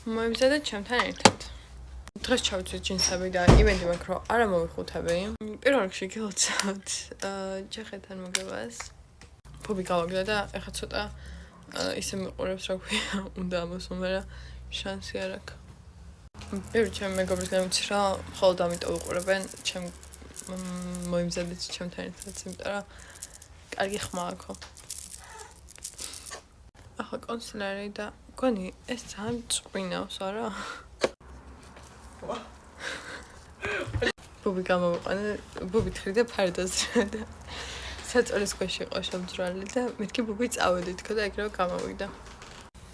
მოიმზადეთ ჩემთან ერთად. დღეს ჩავიცვით ჯინსები და იმედი მაქვს, რომ არა მოვიხუთები. პირველ რიგში გილოცავთ ჯახეთთან მოგებას. ფუბი გავაგდა და ეხლა ცოტა ისე მიყურებს, რა ქვია, უნდა ამოსულ, მაგრამ შანსი არ აქვს. პირველ ჩემ მეგობრისგან ვიცი რა, მხოლოდ ამიტომ უყურებენ ჩემ მოიმზადეთ ჩემთან ერთად, იმიტომ რომ კარგი ხმა აქვს. ახლა კონსილერი და გონი ეს ძალიან წვინავს, არა? ბუბი გამოვიყანე, ბუბი თხრიდა ფარდაზრა და საწოლის ქვეშ იყო შემძრალი და მეთქი ბუბი წავედი თქო და ეგრევე გამოვიდა.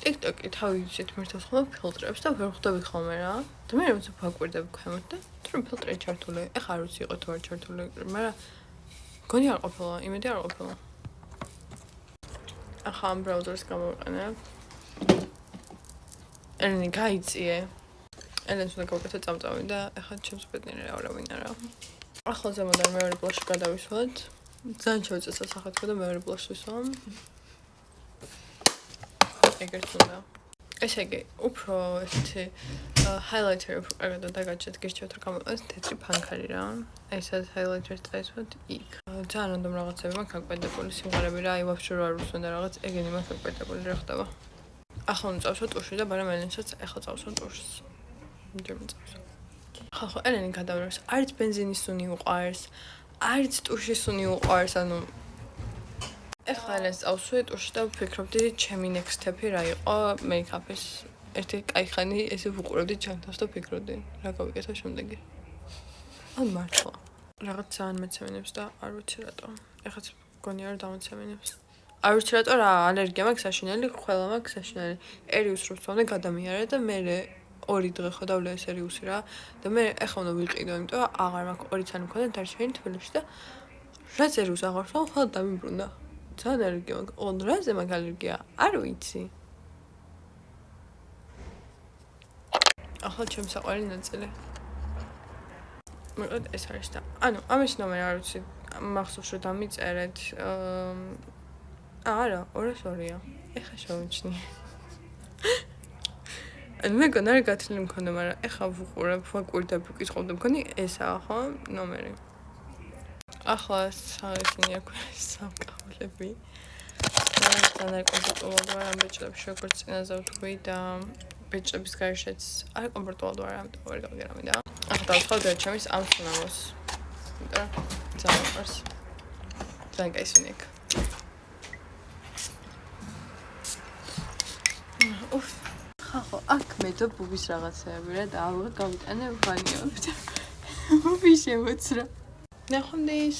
TikTok-ი თავისით მართავს ხოლმე ფილტრებს და ვერ ხვდები ხოლმე რა. და მე როცა ვაკვირდები ქვემოთ და თვითონ ფილტრი ჩართული, ეხლა არ ვიცი იყო თუ არ ჩართული, მაგრამ გონი არ ყოფილა, იმედი არ ყოფილა. ახლა ამ ბრაუზერს გამოვიყენე. ელენი გაიწიე. ელენს უნდა გავაკეთო წამწამი და ეხლა ჩემს ბედნიერი რა ვინ არა. ახლა ზემოდან მეორე ბლოში გადავისვათ. ძალიან შევიწე სასახეთქო და მეორე ბლოში ვისვამ. ეგრეთ უნდა. ესე იგი, უფრო ესეთი highlighter უფრო კარგად დაგაჭერთ, გირჩევთ რომ გამოყენოთ თეთრი ფანქარი რა. ესეთ highlighter-ს წაისვათ იქ. ძალიან რანდომ რაღაცები მაქვს აკპედებული სიმღერები რა, აი ვაფშე რა არ უსვენ და რაღაც ეგენი მაქვს აკპედებული რა ხდება. ახლა უნდა წავსვათ ტურში და მაგრამ ელენსაც ახლა წავსვათ ტურს. მჯერმე წავსვათ. ხო, ელენი გადავრევს, არც ბენზინის სუნი უყარს, არც ტურშის სუნი უყარს, ანუ ეხლა ელენს წავსვი ტურში და ვფიქრობდი ჩემი next step-ი რა იყო make-up-ის. ერთი კაი ხანი ესე ვუყურებდი ჩემთავს და ვფიქრობდი რა გავიკეთო შემდეგი. ან მართლა რაღაც ძალიან მეცემინებს და არ ვიცი რატო. ეხაც მგონია რომ დამოცემინებს. არ ვიცი რატო რა ალერგია მაქვს საშინელი, ყველა მაქვს საშინელი. ერიუს რო ვცვალე გადამიარე და მე 2 დღე ხედავდა ეს ერიუსი რა და მე ეხლა უნდა ვიყიდო, იმიტომ რომ აღარ მაქვს 2 წელი მქონდა დარჩენილი თბილისში და რაც ერიუს აღარ ვცვალ, ხოლმე დამიბრუნდა. ძალიან ალერგია მაქვს. ოღონდ რაზე მაქვს ალერგია? არ ვიცი. ახლა ჩემი საყვარელი ნაწილი. მეგობრებო, ეს არის და ანუ ამის ნომერი არ ვიცი, მახსოვს რომ დამიწერეთ. არა, 202-ია. ეხლა შევიჩნი. მე გონა რა გათვლილი მქონდა, მაგრამ ეხლა ვუყურებ, ვაკვირდებ, ვკითხავდი, მქონი ესაა ხო ნომერი. ახლა საერთოდ აქვს სამკაულები. ძალიან კომფორტულად ვარ ამ ბეჭდებში, როგორც წინაზე ვთქვი და ბეჭდების გარეშეც არ კომფორტულად ვარ, ამიტომ ვერ გავიგერავი და ახლა დავსხავდი ჩემის ამ სუნამოს. იმიტომ რომ ძალიან ვარს. ძალიან კაი სუნი აქვს. უფ, ხახო, აქ მე და ბუბის რაღაცეები რა და ალბათ გავიტანე ვანიობთ. ბუბი შემოცრა. ნახვამდის.